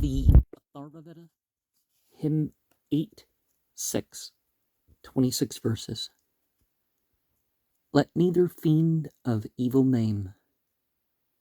The Atharvaveda, hymn 8-6, 26 verses. Let neither fiend of evil name,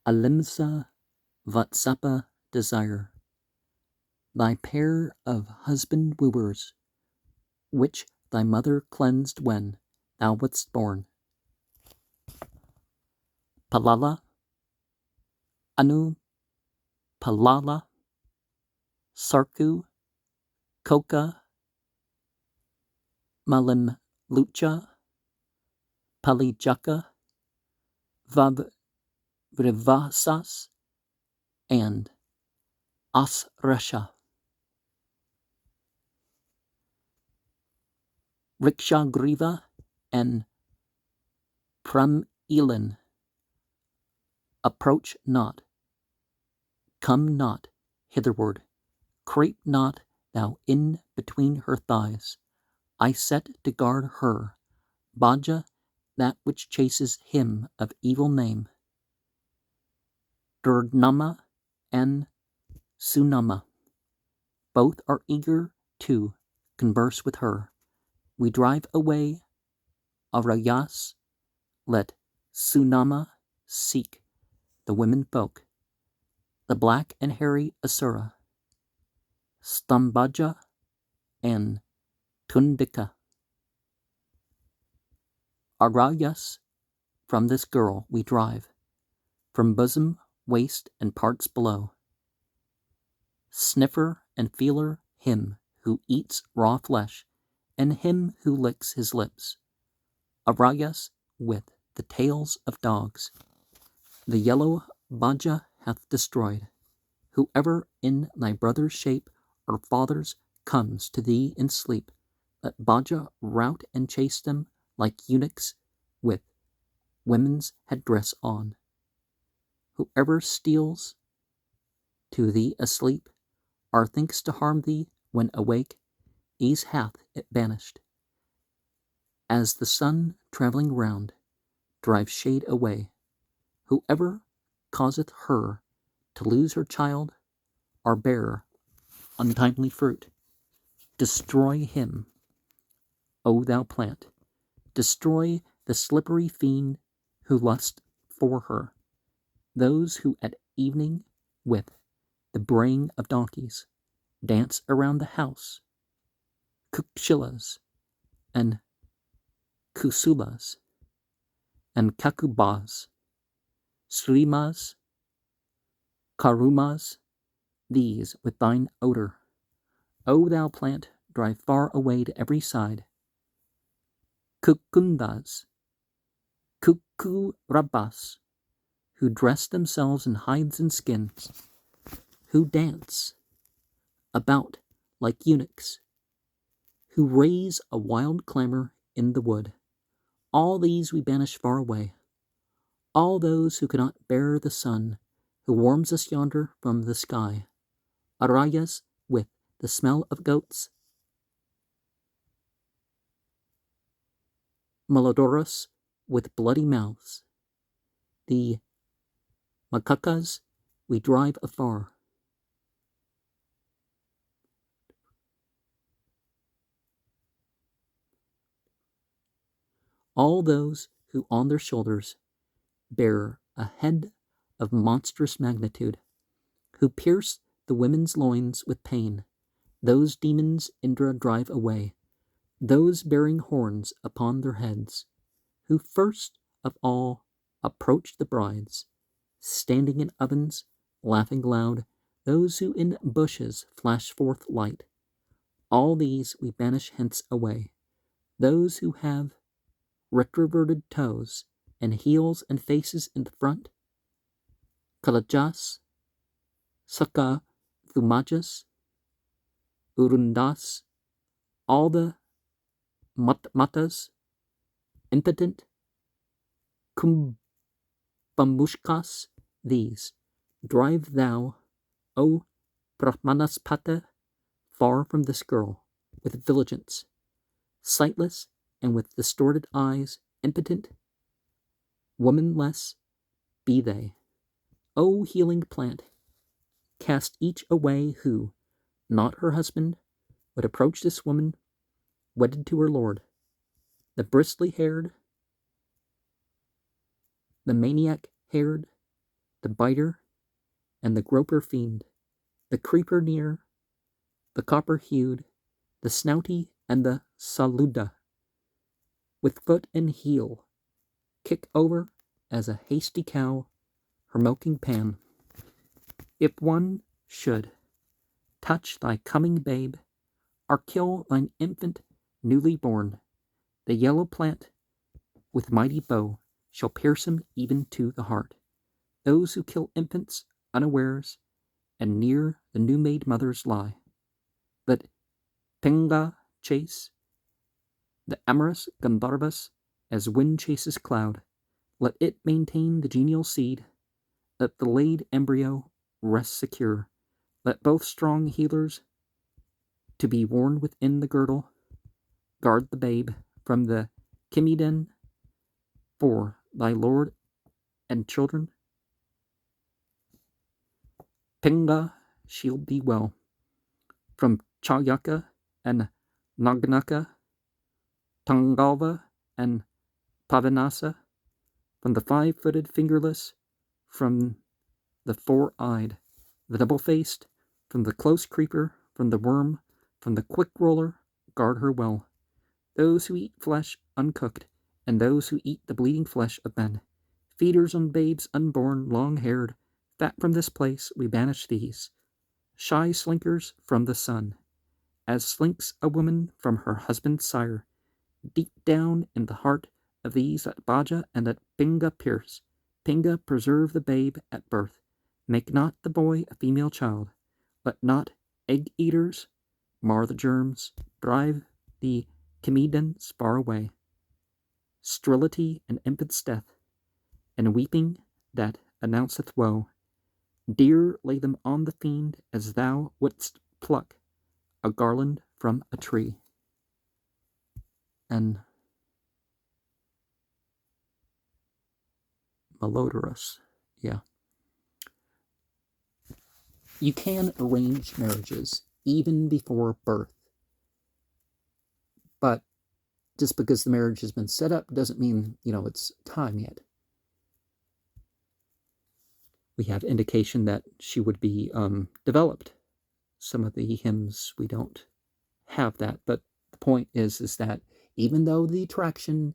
Alimsa Vatsapa desire, thy pair of husband wooers, which thy mother cleansed when thou wast born. Palala, Anu, Palala, Sarku, Koka, Malim Lucha, Palijaka, Vrivasas, and Asrasha. Rikshagriva and Pramilin. Approach not, come not hitherward, creep not thou in between her thighs. I set to guard her, Bhaja, that which chases him of evil name. Durnama and Sunama, both are eager to converse with her. We drive away Arayas, let Sunama seek the women folk, the black and hairy Asura, Stambaja and Tundika. Arayas, from this girl we drive, from bosom, waist, and parts below. Sniffer and feeler him who eats raw flesh, and him who licks his lips. Arayas with the tails of dogs. The yellow Bhaja hath destroyed. Whoever in thy brother's shape or father's comes to thee in sleep, let Bhaja rout and chase them like eunuchs with women's headdress on. Whoever steals to thee asleep, or thinks to harm thee when awake, ease hath it banished. As the sun travelling round drives shade away, whoever causeth her to lose her child or bear untimely fruit, destroy him, O thou plant. Destroy the slippery fiend who lusts for her, those who at evening with the braying of donkeys dance around the house, Kukshilas and Kusulas and Kakubas, Srimas, Karumas, these with thine odor, O thou plant, drive far away to every side. Kukundas, Kukurabas, who dress themselves in hides and skins, who dance about like eunuchs, who raise a wild clamor in the wood. All these we banish far away. All those who cannot bear the sun, who warms us yonder from the sky. Arayas with the smell of goats. Maladoras with bloody mouths. The Makakas we drive afar. All those who on their shoulders bear a head of monstrous magnitude, who pierce the women's loins with pain, those demons Indra drive away, those bearing horns upon their heads, who first of all approach the brides, standing in ovens, laughing loud, those who in bushes flash forth light. All these we banish hence away, those who have retroverted toes and heels and faces in the front, Kalajas, Saka Thumajas, Urundas, all the Matmatas, impotent, Kumbhamushkas, these, drive thou, O Brahmanaspata, far from this girl, with vigilance, sightless and with distorted eyes, impotent, womanless be they. O healing plant, cast each away who, not her husband, would approach this woman wedded to her lord. The bristly-haired, the maniac-haired, the biter, and the groper fiend, the creeper near, the copper-hued, the snouty, and the saluda, with foot and heel, kick over as a hasty cow her milking pan. If one should touch thy coming babe, or kill thine infant newly born, the yellow plant with mighty bow shall pierce him even to the heart. Those who kill infants unawares and near the new-made mothers lie. Let Pinga chase the amorous Gandharvas as wind chases cloud. Let it maintain the genial seed. Let the laid embryo rest secure. Let both strong healers to be worn within the girdle guard the babe from the Kimiden for thy lord and children. Pinga shield thee well from Chalyaka and Nagnaka, Tangalva and Pavanasa, from the five-footed fingerless, from the four-eyed, the double-faced, from the close creeper, from the worm, from the quick roller, guard her well. Those who eat flesh uncooked, and those who eat the bleeding flesh of men, feeders on babes unborn, long-haired, fat from this place, we banish these, shy slinkers from the sun, as slinks a woman from her husband's sire. Deep down in the heart of these let Baja and let Pinga pierce. Pinga preserve the babe at birth. Make not the boy a female child. Let not egg-eaters mar the germs. Drive the Chimedans far away. Sterility and infant's death, and weeping that announceth woe. Dear lay them on the fiend as thou wouldst pluck a garland from a tree. And malodorous, yeah. You can arrange marriages even before birth, but just because the marriage has been set up doesn't mean, it's time yet. We have indication that she would be developed. Some of the hymns, we don't have that, but the point is that even though the attraction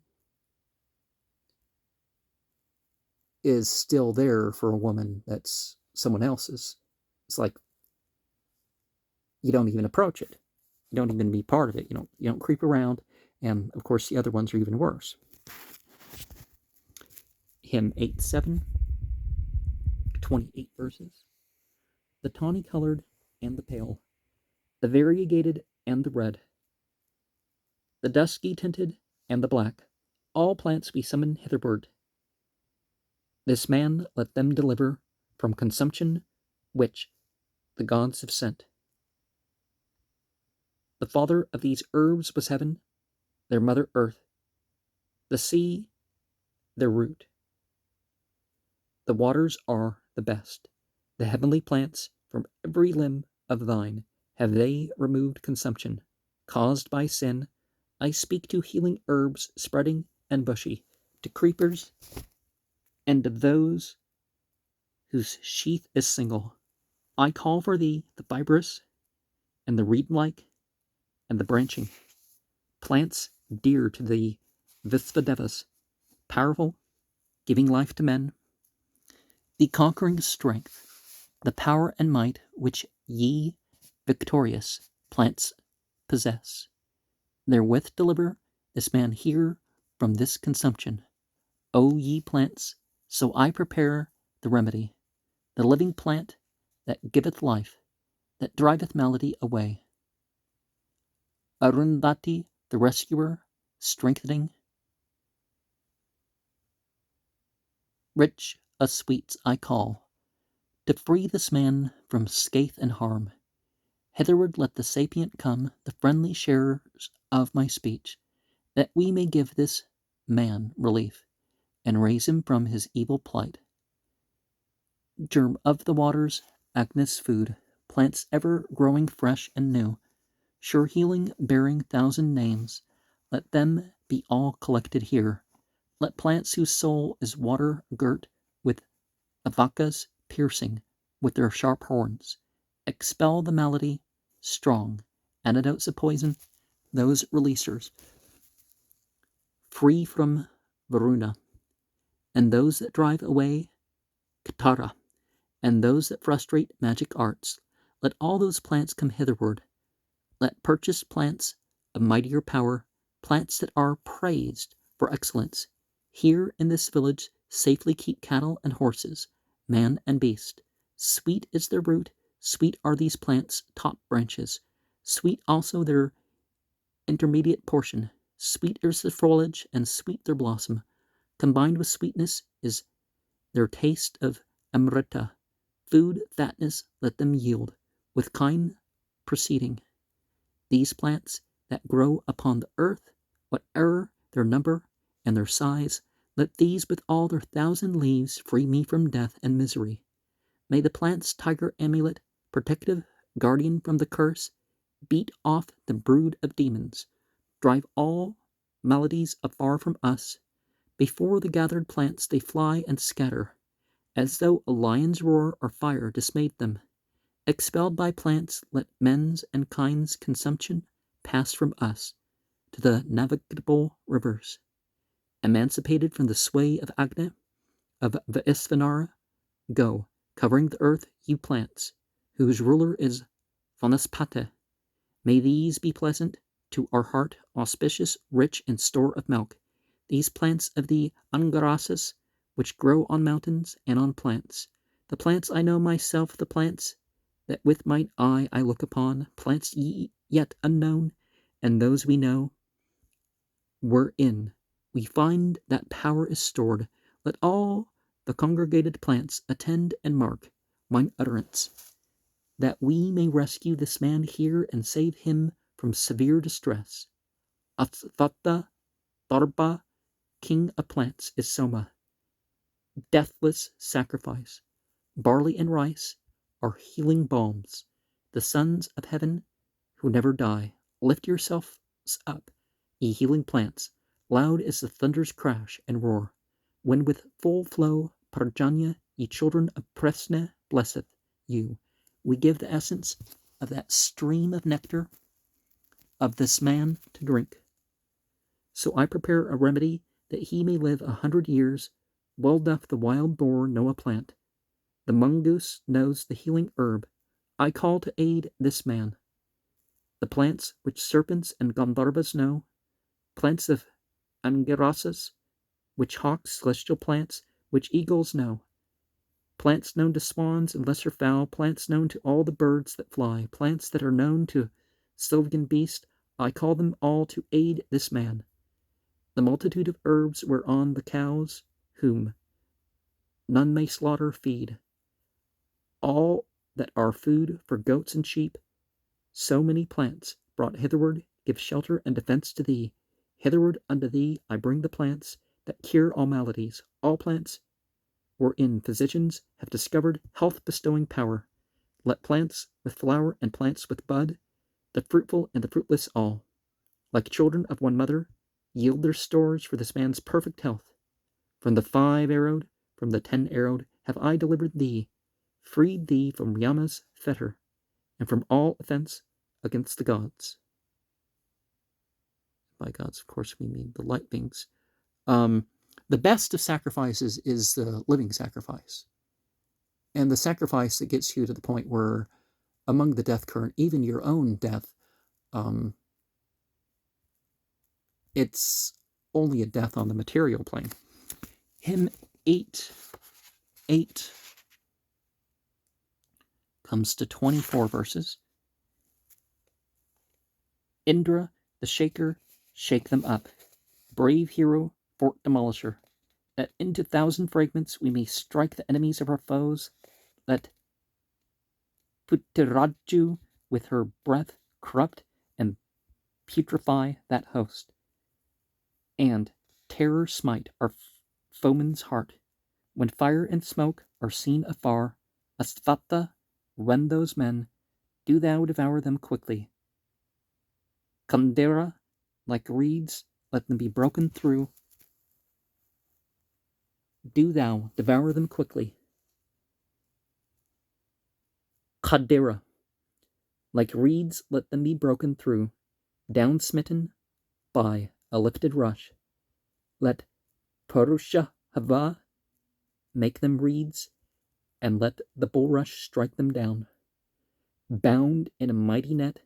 is still there for a woman that's someone else's, it's like you don't even approach it. You don't even be part of it. You don't creep around, and of course the other ones are even worse. Hymn 8-7, 28 verses. The tawny-colored and the pale, the variegated and the red, the dusky-tinted and the black, all plants we summon hitherward. This man let them deliver from consumption which the gods have sent. The father of these herbs was heaven, their mother earth, the sea their root. The waters are the best. The heavenly plants from every limb of thine have they removed consumption caused by sin. I speak to healing herbs spreading and bushy, to creepers, and to those whose sheath is single. I call for thee the fibrous, and the reed-like, and the branching, plants dear to the Visvadevas, powerful, giving life to men, the conquering strength, the power and might which ye victorious plants possess. Therewith deliver this man here from this consumption. O ye plants, so I prepare the remedy, the living plant that giveth life, that driveth malady away. Arundhati, the rescuer, strengthening, rich of sweets I call, to free this man from scathe and harm. Hitherward let the sapient come, the friendly sharers of my speech, that we may give this man relief, and raise him from his evil plight. Germ of the waters, Agnes food, plants ever growing fresh and new, sure healing bearing thousand names, let them be all collected here. Let plants whose soul is water girt with avacas piercing with their sharp horns, expel the malady, strong, antidotes of poison, those releasers, free from varuna, and those that drive away katara, and those that frustrate magic arts. Let all those plants come hitherward. Let purchased plants of mightier power, plants that are praised for excellence, here in this village safely keep cattle and horses, man and beast. Sweet is their root, sweet are these plants' top branches, sweet also their intermediate portion, sweet is the foliage, and sweet their blossom. Combined with sweetness is their taste of amrita. Food, fatness, let them yield, with kind proceeding. These plants that grow upon the earth, whate'er their number and their size, let these with all their thousand leaves free me from death and misery. May the plant's tiger amulet, protective guardian from the curse, beat off the brood of demons, drive all maladies afar from us. Before the gathered plants they fly and scatter, as though a lion's roar or fire dismayed them. Expelled by plants, let men's and kind's consumption pass from us to the navigable rivers. Emancipated from the sway of Agni, of Vaisvanara, go, covering the earth, you plants, whose ruler is Vanaspati. May these be pleasant to our heart, auspicious, rich in store of milk. These plants of the Angarasas, which grow on mountains and on plants. The plants I know myself, the plants that with mine eye I look upon, plants yet unknown, and those we know, wherein we find that power is stored. Let all the congregated plants attend and mark mine utterance, that we may rescue this man here and save him from severe distress. Atharvaveda, king of plants, is Soma, deathless sacrifice. Barley and rice are healing balms. The sons of heaven who never die, lift yourselves up, ye healing plants. Loud is the thunder's crash and roar, when with full flow Parjanya, ye children of Presne, blesseth you. We give the essence of that stream of nectar of this man to drink. So I prepare a remedy that he may live 100 years. Well doth the wild boar know a plant. The mongoose knows the healing herb. I call to aid this man. The plants which serpents and Gandharvas know, plants of Angirasas, which hawks, celestial plants, which eagles know, plants known to swans and lesser fowl, plants known to all the birds that fly, plants that are known to sylvan beast, I call them all to aid this man. The multitude of herbs whereon the cows, whom none may slaughter, feed, all that are food for goats and sheep, so many plants brought hitherward give shelter and defense to thee. Hitherward unto thee I bring the plants that cure all maladies, all plants wherein physicians have discovered health-bestowing power. Let plants with flower and plants with bud, the fruitful and the fruitless all, like children of one mother, yield their stores for this man's perfect health. From the 5-arrowed, from the 10-arrowed have I delivered thee, freed thee from Yama's fetter, and from all offense against the gods. By gods, of course, we mean the light beings. The best of sacrifices is the living sacrifice. And the sacrifice that gets you to the point where, among the death current, even your own death, it's only a death on the material plane. Hymn 8 comes to 24 verses. Indra, the shaker, shake them up. Brave hero, fort demolisher, that into 1,000 fragments we may strike the enemies of our foes. Let Putiraju with her breath corrupt and putrefy that host, and terror smite our foeman's heart. When fire and smoke are seen afar, Asvatha rend those men, do thou devour them quickly. Kanda, like reeds, let them be broken through. Do thou devour them quickly. Kadira, like reeds, let them be broken through, down smitten by a lifted rush. Let Purusha Hava make them reeds, and let the bulrush strike them down. Bound in a mighty net,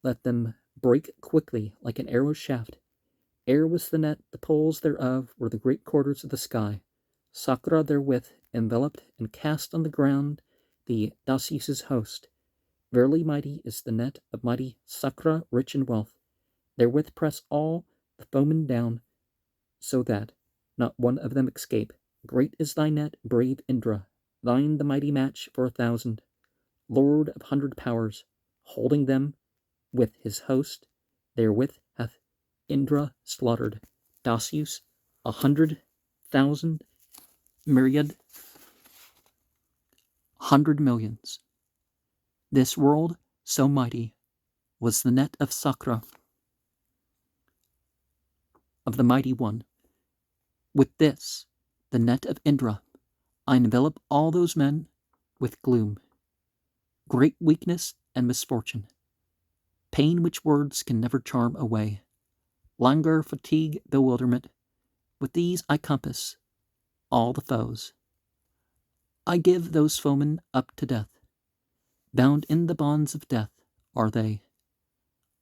let them break quickly like an arrow shaft. Air was the net, the poles thereof were the great quarters of the sky. Sakra therewith enveloped and cast on the ground the Dasyus's host. Verily mighty is the net of mighty Sakra, rich in wealth. Therewith press all the foemen down, so that not one of them escape. Great is thy net, brave Indra, thine the mighty match for 1,000. Lord of 100 powers, holding them with his host, therewith hath Indra slaughtered Dasyus 100,000 myriad 100 millions. This world so mighty was the net of Sakra, of the mighty one. With this, the net of Indra, I envelop all those men with gloom, great weakness and misfortune, pain which words can never charm away, languor, fatigue, bewilderment. With these I compass all the foes. I give those foemen up to death. Bound in the bonds of death are they.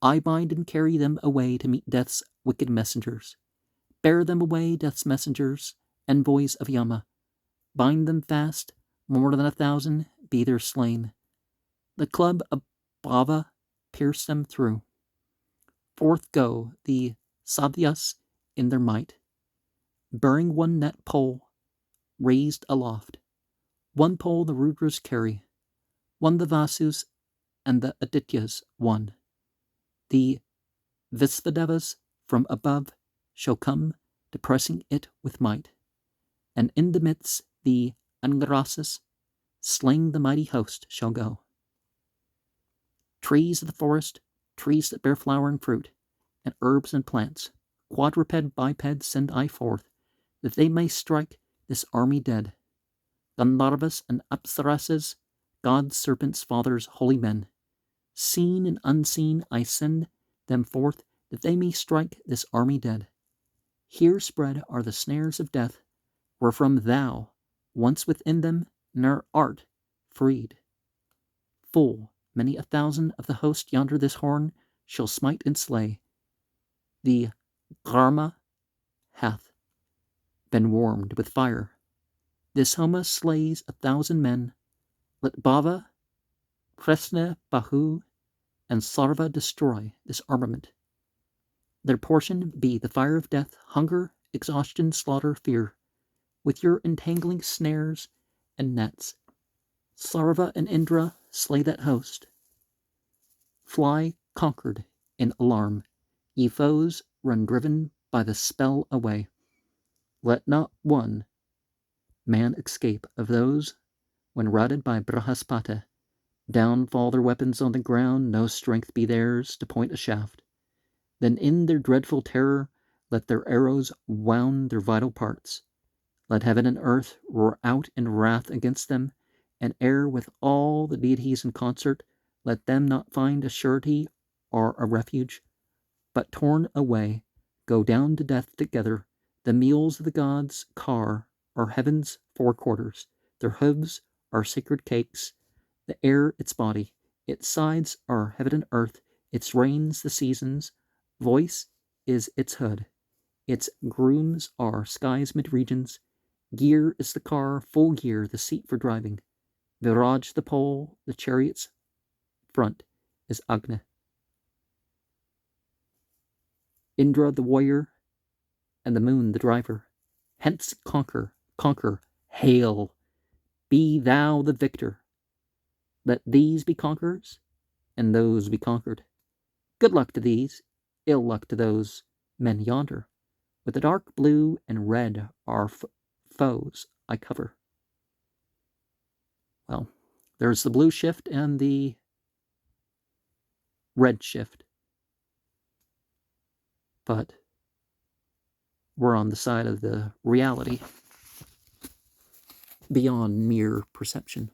I bind and carry them away to meet death's wicked messengers. Bear them away, death's messengers, envoys of Yama. Bind them fast, more than 1,000 be there slain. The club of Bhava pierce them through. Forth go the Savyas in their might, bearing one net pole raised aloft. One pole the Rudras carry, one the Vasus and the Adityas one. The Visvadevas from above shall come, depressing it with might, and in the midst the Angarasas, slaying the mighty host, shall go. Trees of the forest, trees that bear flower and fruit, and herbs and plants, quadruped, biped, send I forth, that they may strike this army dead. Gandharvas and Apsarasas, gods, serpents, fathers, holy men, seen and unseen, I send them forth, that they may strike this army dead. Here spread are the snares of death, wherefrom thou, once within them, ne'er art freed. Full many 1,000 of the host yonder this horn shall smite and slay. The Dharma hath been warmed with fire. This Homa slays 1,000 men. Let Bhava, Kresna, Bahu, and Sarva destroy this armament. Their portion be the fire of death, hunger, exhaustion, slaughter, fear. With your entangling snares and nets, Sarva and Indra slay that host. Fly conquered in alarm, ye foes, run driven by the spell away. Let not one man escape of those when routed by Brahaspata. Down fall their weapons on the ground, no strength be theirs to point a shaft. Then in their dreadful terror let their arrows wound their vital parts. Let heaven and earth roar out in wrath against them, and ere with all the deities in concert, let them not find a surety or a refuge, but torn away, go down to death together. The mules of the gods' car are heaven's four quarters. Their hooves are sacred cakes, the air its body, its sides are heaven and earth, its reins the seasons, voice is its hood, its grooms are sky's mid-regions, gear is the car, full gear the seat for driving, Viraj the pole, the chariot's front is Agni. Indra the warrior, and the moon the driver. Hence conquer, conquer, hail, be thou the victor. Let these be conquerors, and those be conquered. Good luck to these, ill luck to those men yonder. With the dark blue and red our foes I cover. Well, There's the blue shift and the red shift. But we're on the side of the reality beyond mere perception.